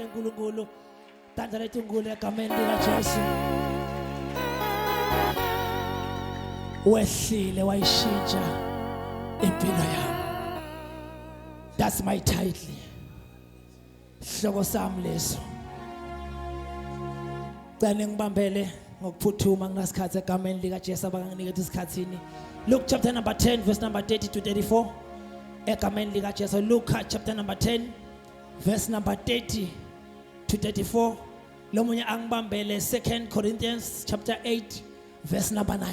uNkulunkulu tandla lethu ngule egameni lika Jesu wehlile wayishintsha impilo yami. That's my title. Sihloko sami leso. Cane ngibambele ngokuphuthuma nginasikhathi egameni lika Jesu abanganginikeza isikhathini. Luke chapter number 10 verse number 30 to 34. Egameni lika Jesu. Luke chapter number 10 verse number 30 to 34. Lomunye angibambele 2 Corinthians chapter 8 verse number 9.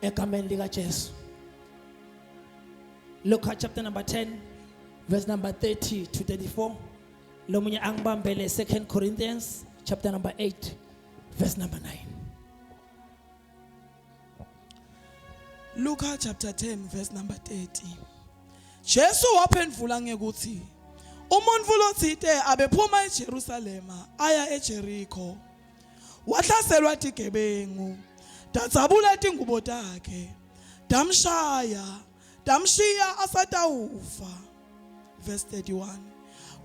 Egameni lika Jesu. Luke chapter number 10 verse number 30 to 34. Lomunye angibambele 2 Corinthians chapter number 8 verse number 9. Luke chapter 10 verse number 30. Jesu waphendula ngekuthi umuntu lothite abephuma eJerusalema aya eJericho. Wahlaselwa igebengu, datsabula ingubo takhe, damshaya, damshiya asatawufa. Verse 31.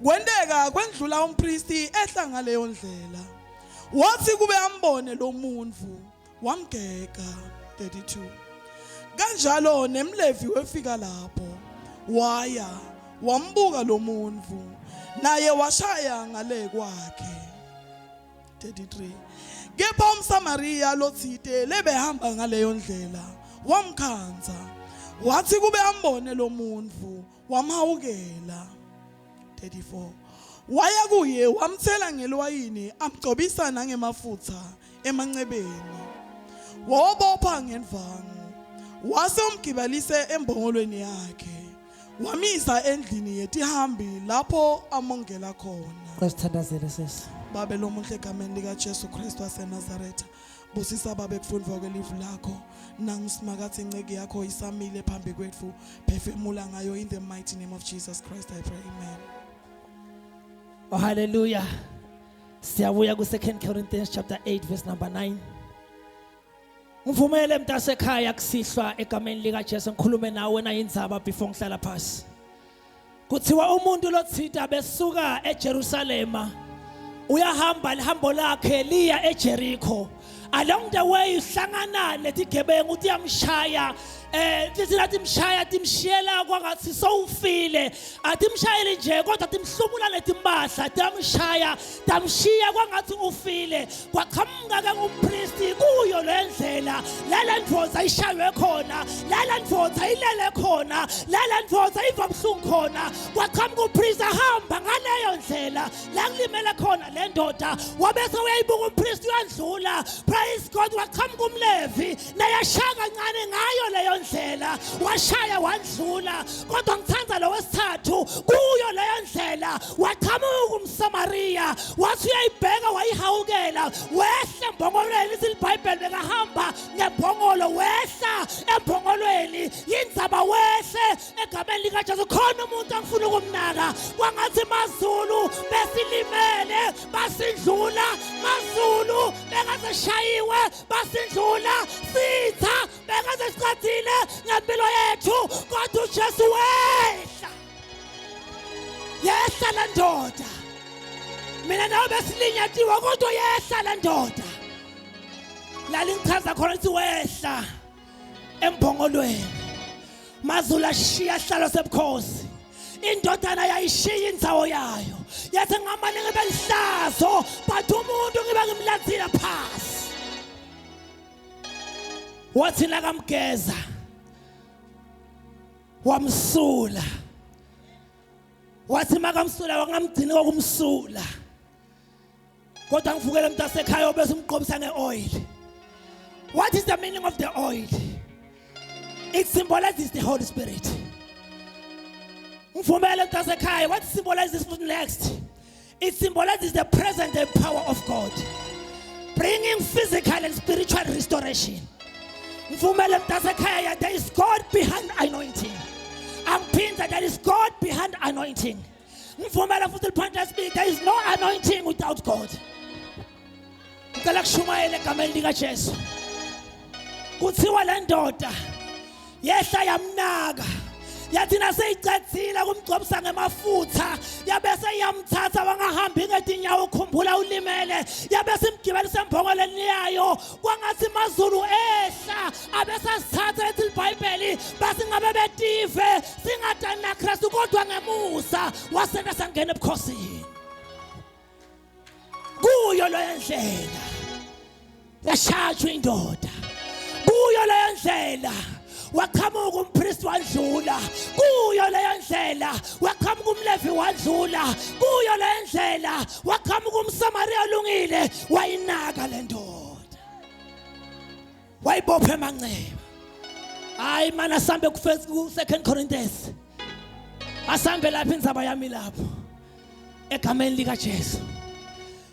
Kwendeka kwendlula umpristi ehla ngaleyo ndlela. Wathi kube ambone lo muntu wamgeka. 32. Kanjalo nemlevi wefika lapho waya wambuka lo muntu naye washaya ngale kwakhe. 33. Kepha umSamaria lothite lebehamba ngaleyo ndlela wamkhanza, wathi kube ambone lo muntu wamhawukela. 34. Waya kuye wamthela ngelwayini amgcobisa nangemafutha emancebeni, wobopha ngendvangu, wase umgibalise embongolweni yakhe, wamisa endlini yetihambi lapho amongela khona. Kwesithandazele sesi. Babe lo muhle egameni lika Jesu Kristu waseNazaretha. Busisa babe kufundwa kwelivu lakho, nangisimakathi inceke yakho isamile phambi kwethu, phefemula ngayo in the mighty name of Jesus Christ I pray, amen. Oh hallelujah. Siyabuya ku 2 Corinthians chapter 8 verse number 9. Ngivumele mntasekhaya kusihlwa egameni lika Jesu ngikhulume nawe na indzaba before ngihlala phansi. Kuthiwa umuntu lothita besuka eJerusalema uyahamba lihambo lakhe liya eJericho. Along the way uhlangana netigebengu uthi yamshaya tithi mshaya timshiyela kwangathi sowufile, atimshayeli nje kodwa timhlubula letimpahla tamshaya tamshiya kwangathi ufile. Kwaqhamuka ke umpristi kuyo lendlela lala ndvodza ishaywe khona, lala ndvodza ilele khona, lala ndvodza iva buhlungu khona. Kwaqhamuka umpristi ahamba ngaleyo ndlela la kulimele khona le ndoda, wabese uyayibuka umpristi uyandlula. Praise God. Waqhamuka umlevi naye ashaya kancane ngayo leyo ndlela, washaya wandlula. Kodwa ngithanda lo wesithathu kuyo leyo ndlela waqhamuka umSamaria, wathi uyayibheka wayihawukela, wehla embongolweni. Lithi iBhayibheli bekahamba ngembongolo, wehla embongolweni. Yindzaba wehle egameni lika Jesu. Khona umuntu angifuna ukumnaka kwangathi maZulu besilimele basindlula, maZulu bekazeshayiwe basindlula, sitha bekazesiqathile ngempilo yethu, kodwa uJesu wehla. Yehla la ndoda, mina nawe besilinyatiwe kodwa yehla la ndoda. Lali ngichaza khona ukuthi wehla embongolweni. maZulu ashiya hlalo sebukhosi, indodana yayishiya indzawo yayo, yathi ngamane ngibe lihlazo but umuntu ngibe ngimlathile phasi. Wathi nakamgeza wamsula, wathi makamsula wangamgcini kokumsula, kodwa ngivukele mntasekhaya obese umgqobisa ngeoil. What is the meaning of the oil? It symbolizes the Holy Spirit. Ngivumele mntasekhaya, what symbolizes next? It symbolizes the presence and power of God, bringing physical and spiritual restoration. Ngivumele mntasekhaya, there is God behind anointing. Angiphinda, there is God behind anointing. Ngivumele futhi liphanda speak, there is no anointing without God. Ngicela kushumayele egameni lika Jesu. Kuthiwa le ndoda yehla yamnaka, yathi naseyicethile kumgcobisa ngemafutha yabese yamthatha wangahambi ngetinyawo ukhumbula ulimele yabese imgibelisa embongoleni yayo kwangathi amazulu ehla abese asithatha ethi iBhayibheli basingabe betive singadani naKristu kodwa ngemusa wasena sangena ebukhosini kuyo lo ndlela yashajwa indoda kuyo le ndlela waqhamuka umpristi wadlula kuyo le ndlela waqhamuka umlevi wadlula kuyo le ndlela waqhamuka umSamaria olungile wayinaka le ndoda wayibopha emanxeba hayi mana sambe ku 2 Corinthians asambe lapha inzaba yami lapho egameni lika Jesu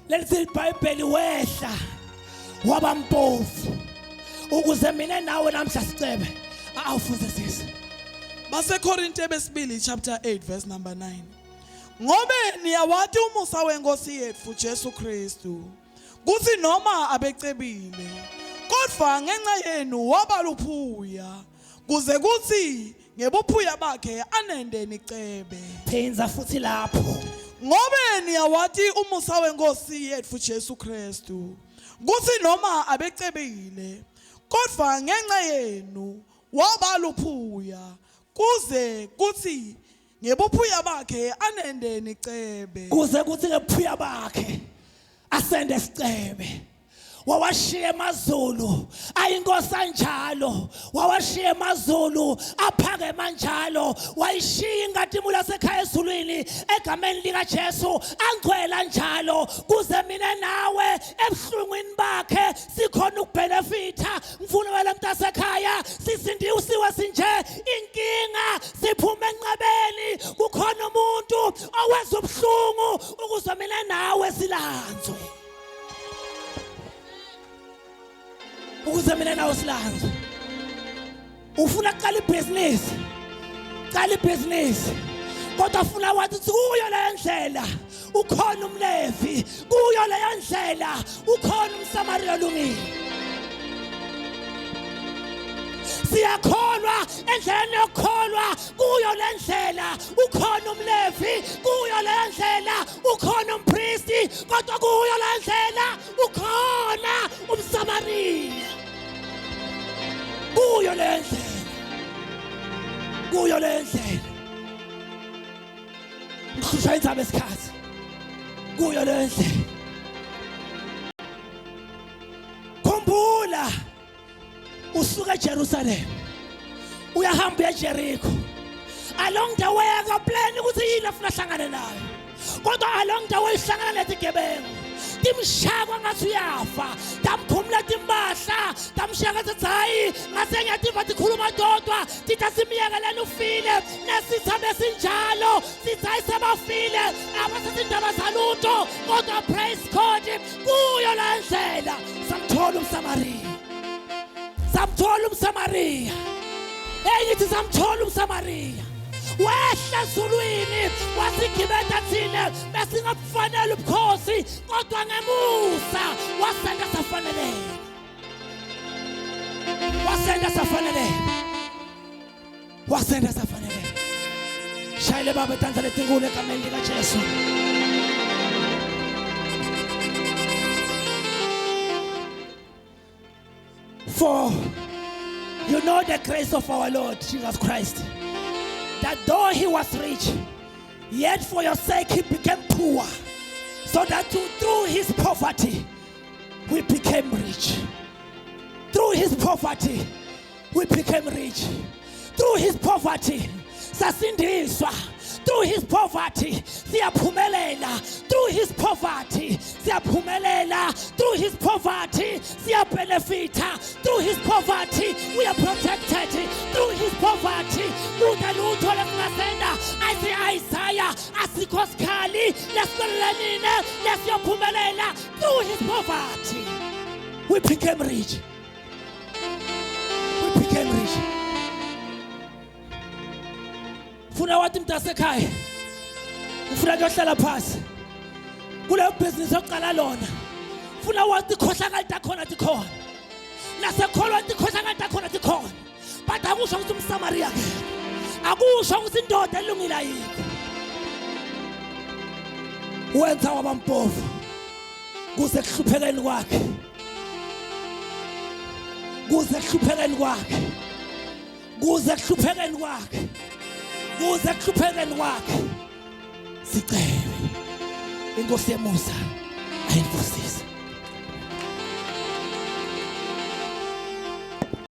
lelithi iBhayibheli wehla wabampofu ukuze mina nawe namhla sicebe awufuzisisa baseKorinte besibili chapter 8 verse number 9 ngobe niyawathi umusa wenkosi yethu Jesu Kristu kuthi noma abecebile kodwa ngenxa yenu wabaluphuya kuze kuthi ngebuphuya bakhe anende nicebe phenza futhi lapho ngobe niyawathi umusa wenkosi yethu Jesu Kristu kuthi noma abecebile kodwa ngenxa yenu wabaluphuya kuze kuthi ngebuphuya bakhe anende nicebe kuze kuthi ngebuphuya bakhe asende sicebe wawashiya emazulu ayinkosi anjalo wawashiya emazulu aphakema njalo wayishiya ingadimu lasekhaya ezulwini egameni lika Jesu angcwela njalo kuze mina nawe ebuhlungwini bakhe sikhona ukubenefita ngifuna wena mntasekhaya sisindiwe sinje inkinga siphume enqabeni kukhona umuntu owenza ubuhlungu ukuze mina nawe silanzwe ukuze mina nawe silanzwe ufuna uqala ibhizinisi kodwa ufuna wathi kuyo le ndlela ukhona umlevi kuyo le ndlela ukhona umSamaria olungile siyakholwa endleleni yokholwa kuyo le ndlela ukhona umlevi kuyo le ndlela ukhona umpristi kodwa kuyo le ndlela ukhona umSamaria kuyo le ndlela ngishaya inzaba esikhathi kuyo le ndlela khumbula usuka eJerusalem uyahamba eJericho along the way akaplan ukuthi yini afuna hlangane nayo kodwa along the way hlangana netigebengu timshaka ngathi uyafa tamkhumula timbahla tamshaka ngathi hayi ngase ngiyativa tikhuluma dodwa titasimiyeka lana ufile nesitha besinjalo sithayi sabafile abasethi indaba zalutho kodwa praise God kuyo la ndlela samthola umSamaria engithi samthola umSamaria wehla ezulwini wasigibeta thina besingafanele ubukhosi kodwa ngemusa wasenda safanele shayile baba tanza letingule egameni lika Jesu for you know the grace of our Lord Jesus Christ, that though he was rich, yet for your sake he became poor, so that through his poverty we became rich. Through his poverty we became rich. Through his poverty sasindiswa. Through his poverty siyaphumelela. Through his poverty siyaphumelela. Through his poverty siyabenefita. Through his poverty we are protected. Through his poverty lutho lesingasenda athi Isaiah asikhosikali lesikolanine lesiyaphumelela. Through his poverty we became rich. Funa wathi mntasekhaya ufuna kuyohlala phansi kule business oqala lona funa wathi khohlakala takhona tikhona nasekholwa tikhohlakala takhona tikhona but akusho ukuthi umSamaria ke akusho ukuthi indoda elungile ayikho. Wenza wabampofu kuze kuhluphekeni kwakhe, kuze kuhluphekeni kwakhe, kuze kuhluphekeni kwakhe, kuze kuhluphekeni kwakhe. Sicebe inkosi yemusa ayimfusise.